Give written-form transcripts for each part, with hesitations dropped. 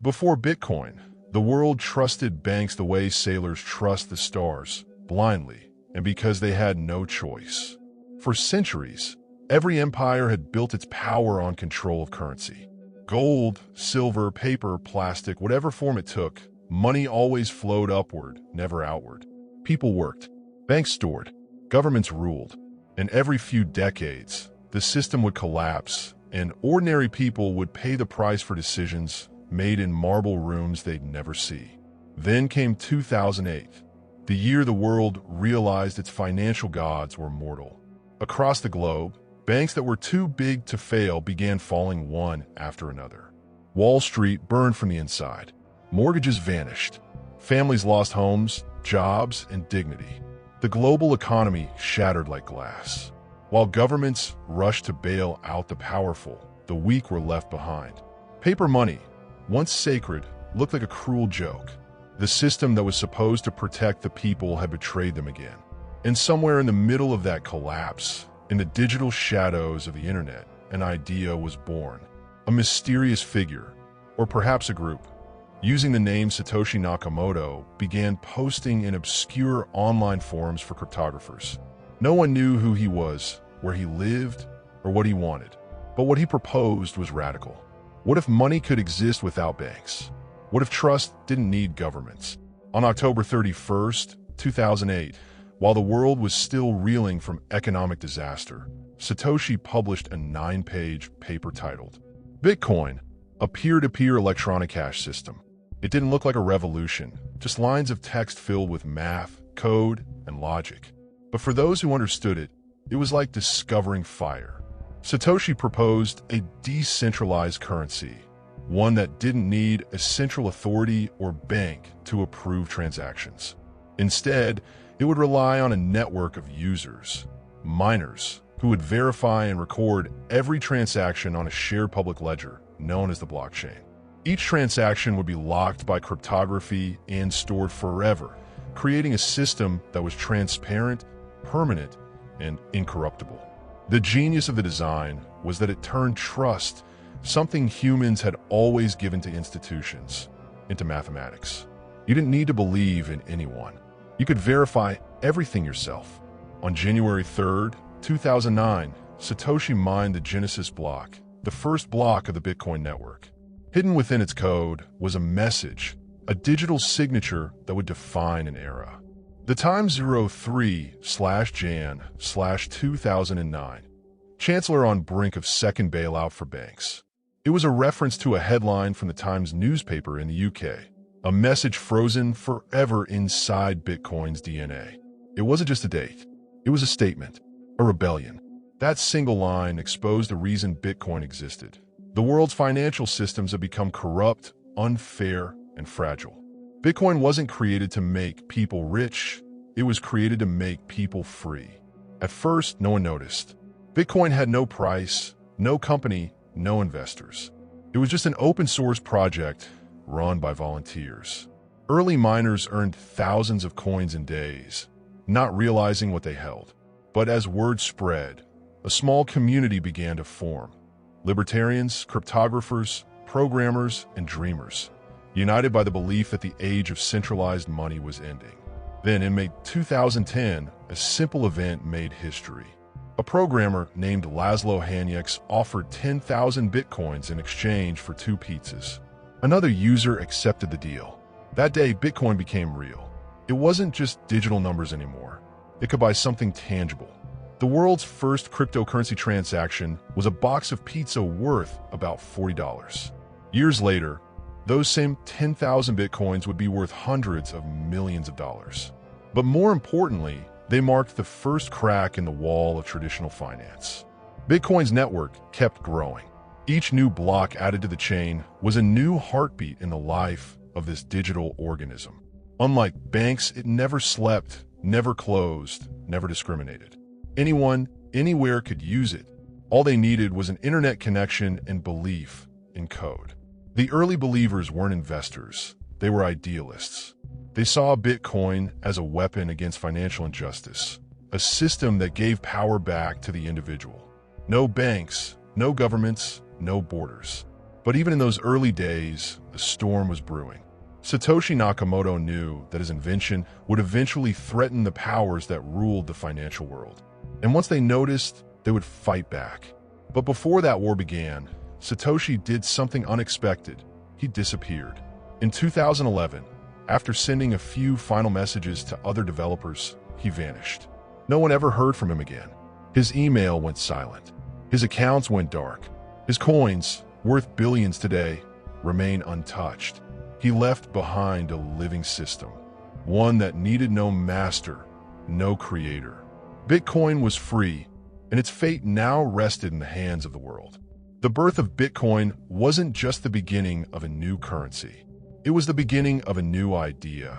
Before Bitcoin, the world trusted banks the way sailors trust the stars, blindly, and because they had no choice. For centuries, every empire had built its power on control of currency. Gold, silver, paper, plastic, whatever form it took, money always flowed upward, never outward. People worked, banks stored, governments ruled, and every few decades, the system would collapse, and ordinary people would pay the price for decisions made in marble rooms they'd never see. Then came 2008, the year the world realized its financial gods were mortal. Across the globe, banks that were too big to fail began falling one after another. Wall Street burned from the inside. Mortgages vanished. Families lost homes, jobs, and dignity. The global economy shattered like glass. While governments rushed to bail out the powerful, the weak were left behind. Paper money, once sacred, looked like a cruel joke. The system that was supposed to protect the people had betrayed them again. And somewhere in the middle of that collapse, in the digital shadows of the internet, an idea was born. A mysterious figure, or perhaps a group, using the name Satoshi Nakamoto, began posting in obscure online forums for cryptographers. No one knew who he was, where he lived, or what he wanted. But what he proposed was radical. What if money could exist without banks? What if trust didn't need governments? On October 31st, 2008, while the world was still reeling from economic disaster, Satoshi published a 9-page paper titled Bitcoin, a peer-to-peer electronic cash system. It didn't look like a revolution, just lines of text filled with math, code, and logic. But for those who understood it, it was like discovering fire. Satoshi proposed a decentralized currency, one that didn't need a central authority or bank to approve transactions. Instead, it would rely on a network of users, miners, who would verify and record every transaction on a shared public ledger known as the blockchain. Each transaction would be locked by cryptography and stored forever, creating a system that was transparent, permanent, and incorruptible. The genius of the design was that it turned trust, something humans had always given to institutions, into mathematics. You didn't need to believe in anyone. You could verify everything yourself. On January 3rd, 2009, Satoshi mined the Genesis block, the first block of the Bitcoin network. Hidden within its code was a message, a digital signature that would define an era. The time 03/Jan/2009. Chancellor on brink of second bailout for banks. It was a reference to a headline from the Times newspaper in the UK, a message frozen forever inside Bitcoin's DNA. It wasn't just a date. It was a statement, a rebellion. That single line exposed the reason Bitcoin existed. The world's financial systems have become corrupt, unfair, and fragile. Bitcoin wasn't created to make people rich. It was created to make people free. At first, no one noticed. Bitcoin had no price, no company, no investors. It was just an open-source project run by volunteers. Early miners earned thousands of coins in days, not realizing what they held. But as word spread, a small community began to form. Libertarians, cryptographers, programmers, and dreamers, united by the belief that the age of centralized money was ending. Then, in May 2010, a simple event made history. A programmer named Laszlo Hanyecz offered 10,000 bitcoins in exchange for 2 pizzas. Another user accepted the deal. That day, Bitcoin became real. It wasn't just digital numbers anymore. It could buy something tangible. The world's first cryptocurrency transaction was a box of pizza worth about $40. Years later, those same 10,000 bitcoins would be worth hundreds of millions of dollars. But more importantly, they marked the first crack in the wall of traditional finance. Bitcoin's network kept growing. Each new block added to the chain was a new heartbeat in the life of this digital organism. Unlike banks, it never slept, never closed, never discriminated. Anyone, anywhere could use it. All they needed was an internet connection and belief in code. The early believers weren't investors. They were idealists. They saw Bitcoin as a weapon against financial injustice, a system that gave power back to the individual. No banks, no governments, no borders. But even in those early days, the storm was brewing. Satoshi Nakamoto knew that his invention would eventually threaten the powers that ruled the financial world. And once they noticed, they would fight back. But before that war began, Satoshi did something unexpected. He disappeared. In 2011, after sending a few final messages to other developers, he vanished. No one ever heard from him again. His email went silent. His accounts went dark. His coins, worth billions today, remain untouched. He left behind a living system, one that needed no master, no creator. Bitcoin was free, and its fate now rested in the hands of the world. The birth of Bitcoin wasn't just the beginning of a new currency. It was the beginning of a new idea.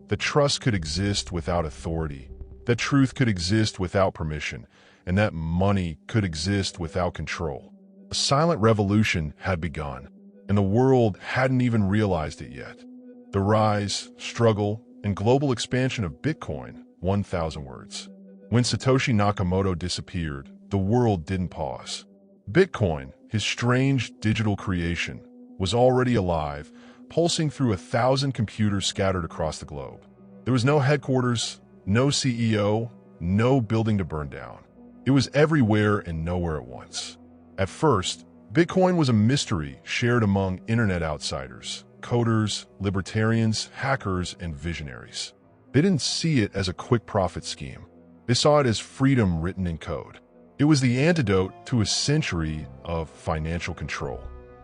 That trust could exist without authority, that truth could exist without permission, and that money could exist without control. A silent revolution had begun, and the world hadn't even realized it yet. The rise, struggle, and global expansion of Bitcoin, 1,000 words. When Satoshi Nakamoto disappeared, the world didn't pause. Bitcoin, his strange digital creation, was already alive, pulsing through 1,000 computers scattered across the globe. There was no headquarters, no CEO, no building to burn down. It was everywhere and nowhere at once. At first, Bitcoin was a mystery shared among internet outsiders, coders, libertarians, hackers, and visionaries. They didn't see it as a quick profit scheme. They saw it as freedom written in code. It was the antidote to a century of financial control.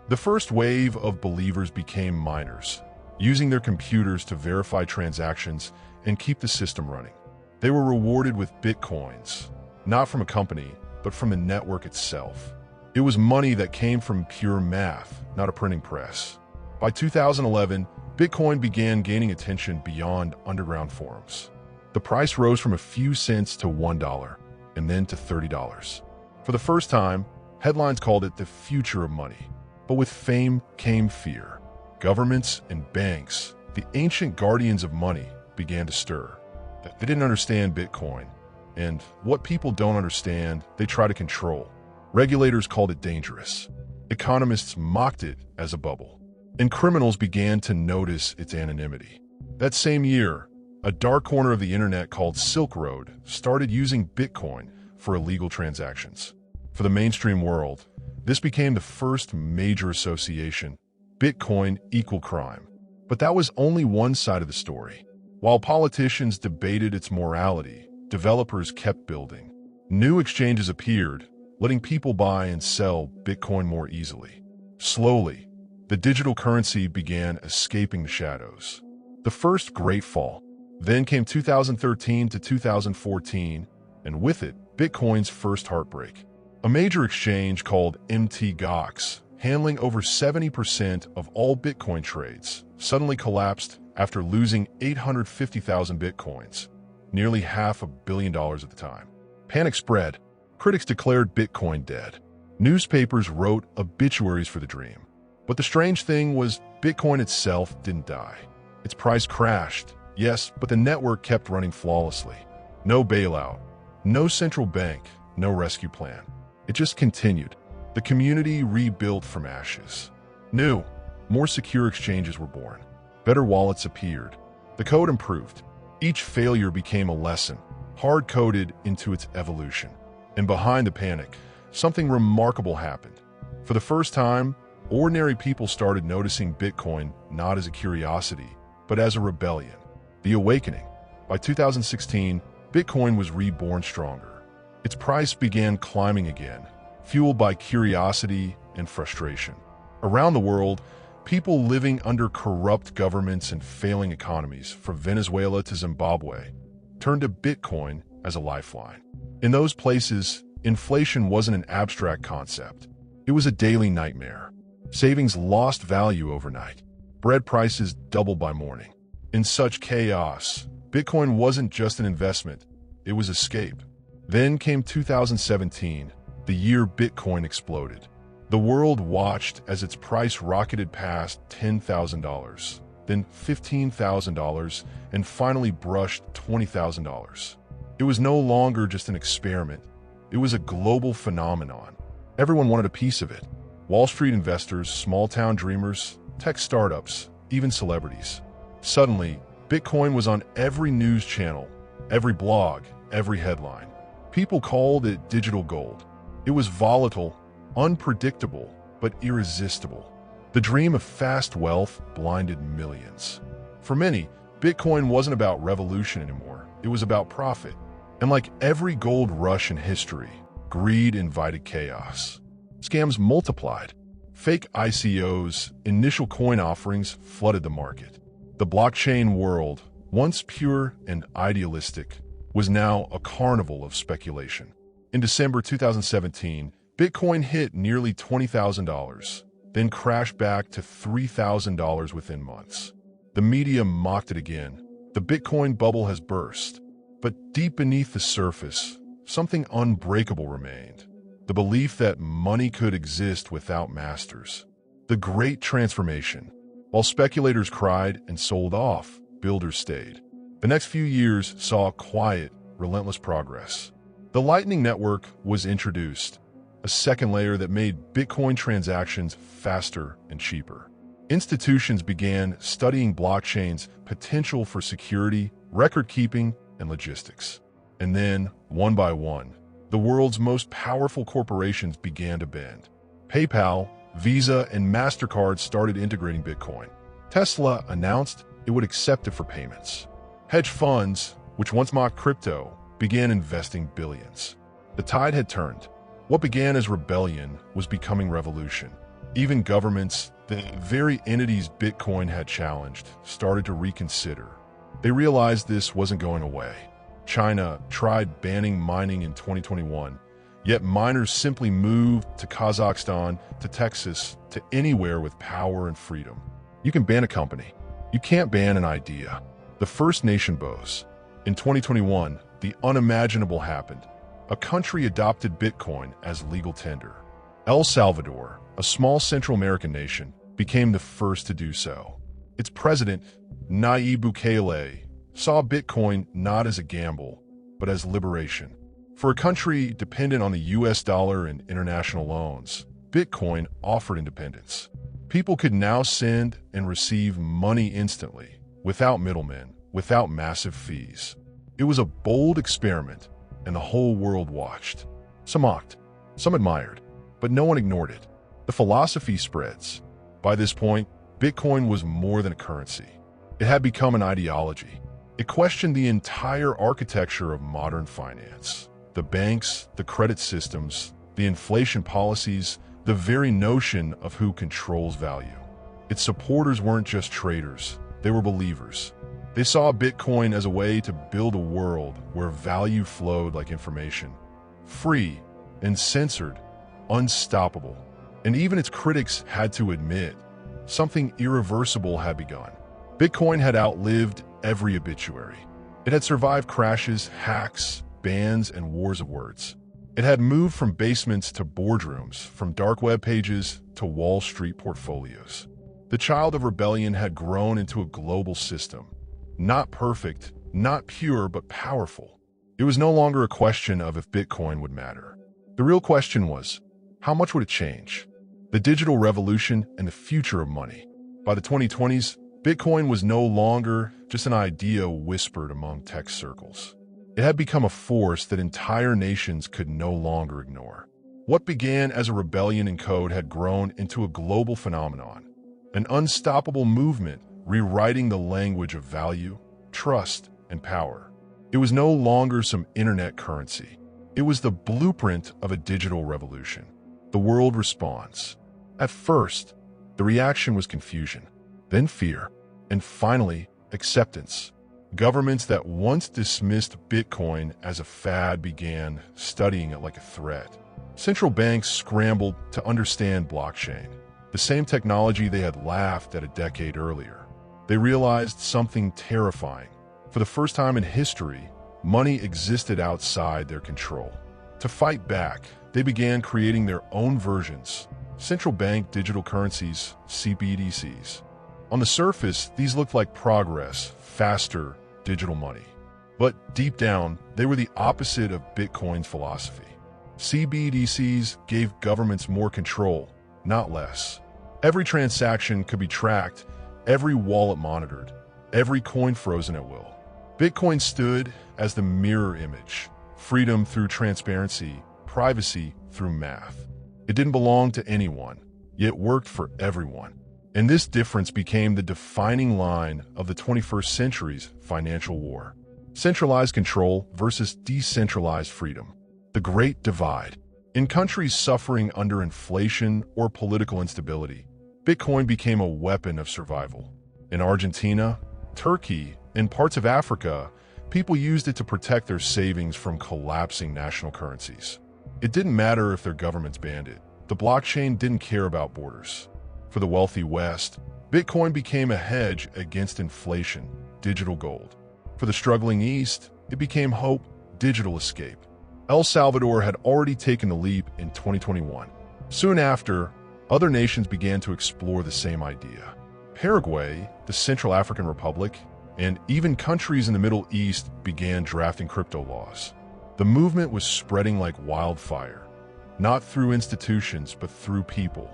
The first wave of believers became miners, using their computers to verify transactions and keep the system running. They were rewarded with Bitcoins, not from a company, but from the network itself. It was money that came from pure math, not a printing press. By 2011, Bitcoin began gaining attention beyond underground forums. The price rose from a few cents to $1, and then to $30. For the first time, headlines called it the future of money. But with fame came fear. Governments and banks, the ancient guardians of money, began to stir. They didn't understand Bitcoin, and what people don't understand, they try to control. Regulators called it dangerous. Economists mocked it as a bubble. And criminals began to notice its anonymity. That same year, a dark corner of the internet called Silk Road started using Bitcoin for illegal transactions. For the mainstream world, this became the first major association. Bitcoin equal crime. But that was only one side of the story. While politicians debated its morality, developers kept building. New exchanges appeared, letting people buy and sell Bitcoin more easily. Slowly, the digital currency began escaping the shadows. The first great fall. Then came 2013 to 2014, and with it, Bitcoin's first heartbreak. A major exchange called Mt. Gox, handling over 70% of all Bitcoin trades, suddenly collapsed after losing 850,000 Bitcoins, nearly $500 million at the time. Panic spread. Critics declared Bitcoin dead. Newspapers wrote obituaries for the dream. But the strange thing was, Bitcoin itself didn't die. Its price crashed, yes, but the network kept running flawlessly. No bailout, no central bank, no rescue plan. It just continued. The community rebuilt from ashes. New, more secure exchanges were born. Better wallets appeared. The code improved. Each failure became a lesson, hard-coded into its evolution. And behind the panic, something remarkable happened. For the first time, ordinary people started noticing Bitcoin not as a curiosity, but as a rebellion. The awakening. By 2016, Bitcoin was reborn stronger. Its price began climbing again, fueled by curiosity and frustration. Around the world, people living under corrupt governments and failing economies, from Venezuela to Zimbabwe, turned to Bitcoin as a lifeline. In those places, inflation wasn't an abstract concept. It was a daily nightmare. Savings lost value overnight. Bread prices doubled by morning. In such chaos, Bitcoin wasn't just an investment, it was escape. Then came 2017, the year Bitcoin exploded. The world watched as its price rocketed past $10,000, then $15,000, and finally brushed $20,000. It was no longer just an experiment. It was a global phenomenon. Everyone wanted a piece of it. Wall Street investors, small-town dreamers, tech startups, even celebrities. Suddenly, Bitcoin was on every news channel, every blog, every headline. People called it digital gold. It was volatile, unpredictable, but irresistible. The dream of fast wealth blinded millions. For many, Bitcoin wasn't about revolution anymore. It was about profit. And like every gold rush in history, greed invited chaos. Scams multiplied. Fake ICOs, initial coin offerings, flooded the market. The blockchain world, once pure and idealistic, was now a carnival of speculation. In December 2017, Bitcoin hit nearly $20,000, then crashed back to $3,000 within months. The media mocked it again. The Bitcoin bubble has burst. But deep beneath the surface, something unbreakable remained. The belief that money could exist without masters. The Great Transformation. While speculators cried and sold off, builders stayed. The next few years saw quiet, relentless progress. The Lightning Network was introduced, a second layer that made Bitcoin transactions faster and cheaper. Institutions began studying blockchain's potential for security, record-keeping, and logistics. And then, one by one, the world's most powerful corporations began to bend. PayPal, Visa, and MasterCard started integrating Bitcoin. Tesla announced it would accept it for payments. Hedge funds, which once mocked crypto, began investing billions. The tide had turned. What began as rebellion was becoming revolution. Even governments, the very entities Bitcoin had challenged, started to reconsider. They realized this wasn't going away. China tried banning mining in 2021, yet miners simply moved to Kazakhstan, to Texas, to anywhere with power and freedom. You can ban a company. You can't ban an idea. The First Nation bows. In 2021, the unimaginable happened. A country adopted Bitcoin as legal tender. El Salvador, a small Central American nation, became the first to do so. Its president, Nayib Bukele, saw Bitcoin not as a gamble, but as liberation. For a country dependent on the US dollar and international loans, Bitcoin offered independence. People could now send and receive money instantly, without middlemen, without massive fees. It was a bold experiment, and the whole world watched. Some mocked, some admired, but no one ignored it. The philosophy spreads. By this point, Bitcoin was more than a currency. It had become an ideology. It questioned the entire architecture of modern finance. The banks, the credit systems, the inflation policies, the very notion of who controls value. Its supporters weren't just traders, they were believers. They saw Bitcoin as a way to build a world where value flowed like information. Free, uncensored, unstoppable. And even its critics had to admit, something irreversible had begun. Bitcoin had outlived every obituary. It had survived crashes, hacks, bans, and wars of words. It had moved from basements to boardrooms, from dark web pages to Wall Street portfolios. The child of rebellion had grown into a global system. Not perfect, not pure, but powerful. It was no longer a question of if Bitcoin would matter. The real question was, how much would it change? The digital revolution and the future of money. By the 2020s, Bitcoin was no longer just an idea whispered among tech circles. It had become a force that entire nations could no longer ignore. What began as a rebellion in code had grown into a global phenomenon, an unstoppable movement rewriting the language of value, trust, and power. It was no longer some internet currency. It was the blueprint of a digital revolution. The world responds. At first, the reaction was confusion, then fear, and finally, acceptance. Governments that once dismissed Bitcoin as a fad began studying it like a threat. Central banks scrambled to understand blockchain, the same technology they had laughed at a decade earlier. They realized something terrifying. For the first time in history, money existed outside their control. To fight back, they began creating their own versions, central bank digital currencies, CBDCs. On the surface, these looked like progress, faster, digital money. But deep down, they were the opposite of Bitcoin's philosophy. CBDCs gave governments more control, not less. Every transaction could be tracked, every wallet monitored, every coin frozen at will. Bitcoin stood as the mirror image, freedom through transparency, privacy through math. It didn't belong to anyone, yet worked for everyone. And this difference became the defining line of the 21st century's financial war. Centralized control versus decentralized freedom. The Great Divide. In countries suffering under inflation or political instability, Bitcoin became a weapon of survival. In Argentina, Turkey, and parts of Africa, people used it to protect their savings from collapsing national currencies. It didn't matter if their governments banned it. The blockchain didn't care about borders. For the wealthy West, Bitcoin became a hedge against inflation, digital gold. For the struggling East, it became hope, digital escape. El Salvador had already taken the leap in 2021. Soon after, other nations began to explore the same idea. Paraguay, the Central African Republic, and even countries in the Middle East began drafting crypto laws. The movement was spreading like wildfire, not through institutions, but through people.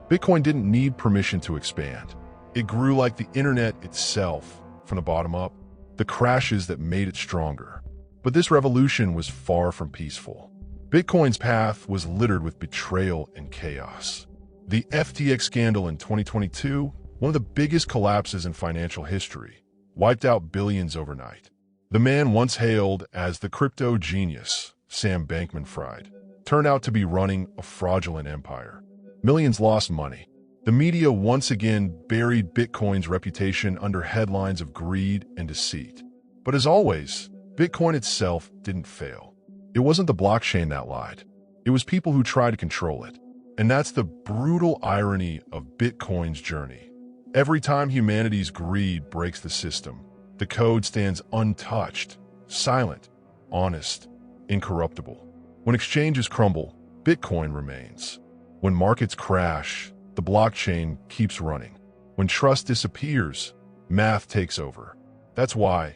Bitcoin didn't need permission to expand. It grew like the internet itself, from the bottom up, the crashes that made it stronger. But this revolution was far from peaceful. Bitcoin's path was littered with betrayal and chaos. The FTX scandal in 2022, one of the biggest collapses in financial history, wiped out billions overnight. The man once hailed as the crypto genius, Sam Bankman-Fried, turned out to be running a fraudulent empire. Millions lost money. The media once again buried Bitcoin's reputation under headlines of greed and deceit. But as always, Bitcoin itself didn't fail. It wasn't the blockchain that lied. It was people who tried to control it. And that's the brutal irony of Bitcoin's journey. Every time humanity's greed breaks the system, the code stands untouched, silent, honest, incorruptible. When exchanges crumble, Bitcoin remains. When markets crash, the blockchain keeps running. When trust disappears, math takes over. That's why,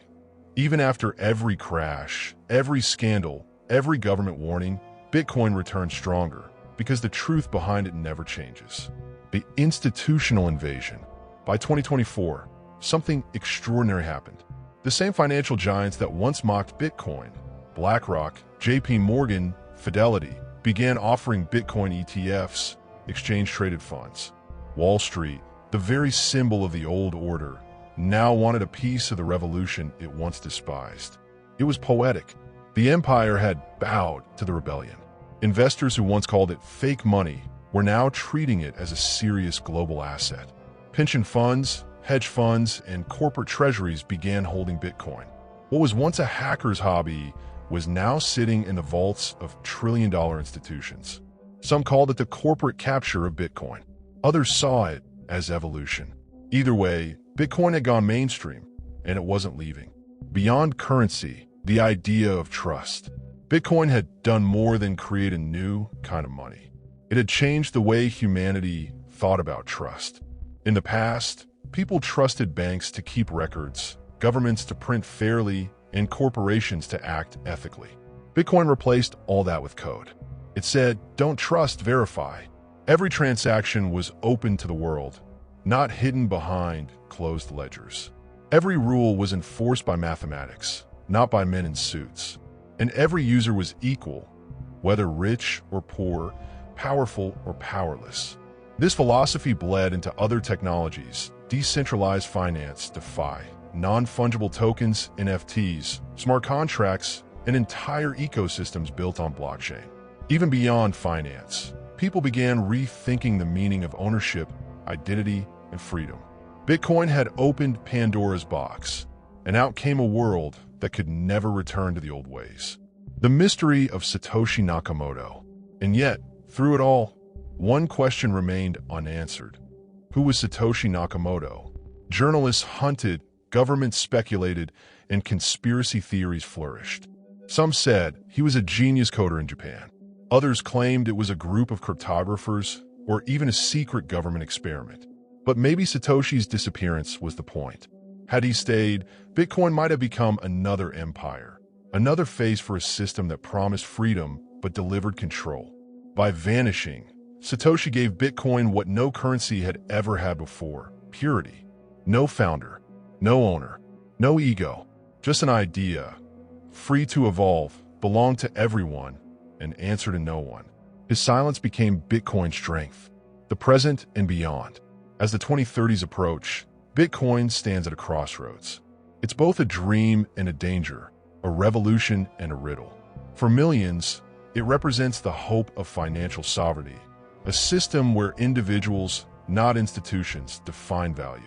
even after every crash, every scandal, every government warning, Bitcoin returns stronger, because the truth behind it never changes. The institutional invasion. By 2024, something extraordinary happened. The same financial giants that once mocked Bitcoin, BlackRock, JP Morgan, Fidelity, began offering Bitcoin ETFs, exchange-traded funds. Wall Street, the very symbol of the old order, now wanted a piece of the revolution it once despised. It was poetic. The empire had bowed to the rebellion. Investors who once called it fake money were now treating it as a serious global asset. Pension funds, hedge funds, and corporate treasuries began holding Bitcoin. What was once a hacker's hobby was now sitting in the vaults of trillion-dollar institutions. Some called it the corporate capture of Bitcoin. Others saw it as evolution. Either way, Bitcoin had gone mainstream, and it wasn't leaving. Beyond currency, the idea of trust. Bitcoin had done more than create a new kind of money. It had changed the way humanity thought about trust. In the past, people trusted banks to keep records, governments to print fairly, and corporations to act ethically. Bitcoin replaced all that with code. It said, don't trust, verify. Every transaction was open to the world, not hidden behind closed ledgers. Every rule was enforced by mathematics, not by men in suits. And every user was equal, whether rich or poor, powerful or powerless. This philosophy bled into other technologies: decentralized finance, DeFi, non-fungible tokens, NFTs, smart contracts, and entire ecosystems built on blockchain. Even beyond finance, people began rethinking the meaning of ownership, identity, and freedom. Bitcoin had opened Pandora's box, and out came a world that could never return to the old ways. The mystery of Satoshi Nakamoto. And yet, through it all, one question remained unanswered. Who was Satoshi Nakamoto? Journalists hunted, governments speculated, and conspiracy theories flourished. Some said he was a genius coder in Japan. Others claimed it was a group of cryptographers or even a secret government experiment. But maybe Satoshi's disappearance was the point. Had he stayed, Bitcoin might have become another empire, another face for a system that promised freedom but delivered control. By vanishing, Satoshi gave Bitcoin what no currency had ever had before: purity. No founder, no owner, no ego, just an idea, free to evolve, belong to everyone, and answer to no one. His silence became Bitcoin's strength, the present and beyond. As the 2030s approach, Bitcoin stands at a crossroads. It's both a dream and a danger, a revolution and a riddle. For millions, it represents the hope of financial sovereignty, a system where individuals, not institutions, define value.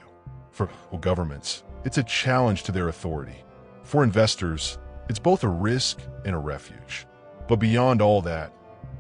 For governments, it's a challenge to their authority. For investors, it's both a risk and a refuge. But beyond all that,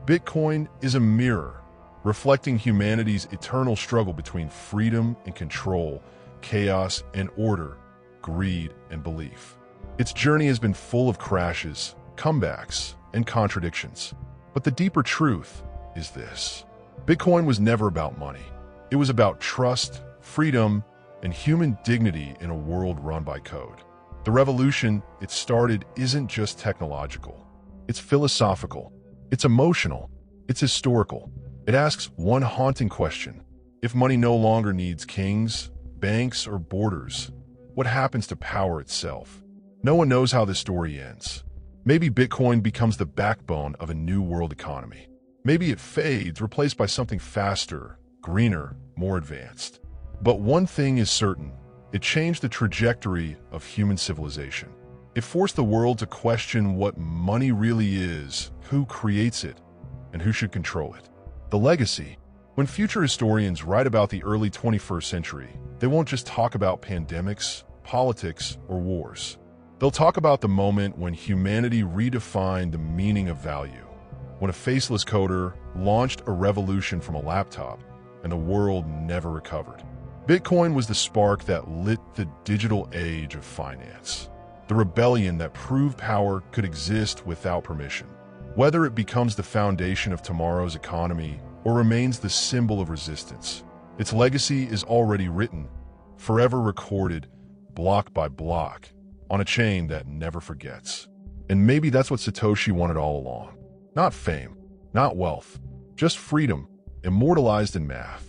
Bitcoin is a mirror, reflecting humanity's eternal struggle between freedom and control, chaos and order, greed and belief. Its journey has been full of crashes, comebacks, and contradictions. But the deeper truth is this: Bitcoin was never about money. It was about trust, freedom, and human dignity in a world run by code. The revolution it started isn't just technological. It's philosophical. It's emotional. It's historical. It asks one haunting question: if money no longer needs kings, banks, or borders, what happens to power itself? No one knows how this story ends. Maybe Bitcoin becomes the backbone of a new world economy. Maybe it fades, replaced by something faster, greener, more advanced. But one thing is certain: it changed the trajectory of human civilization. It forced the world to question what money really is, who creates it, and who should control it. The legacy: when future historians write about the early 21st century, they won't just talk about pandemics, politics, or wars. They'll talk about the moment when humanity redefined the meaning of value, when a faceless coder launched a revolution from a laptop and the world never recovered. Bitcoin was the spark that lit the digital age of finance, the rebellion that proved power could exist without permission. Whether it becomes the foundation of tomorrow's economy or remains the symbol of resistance, its legacy is already written, forever recorded, block by block, on a chain that never forgets. And maybe that's what Satoshi wanted all along. Not fame, not wealth, just freedom, immortalized in math.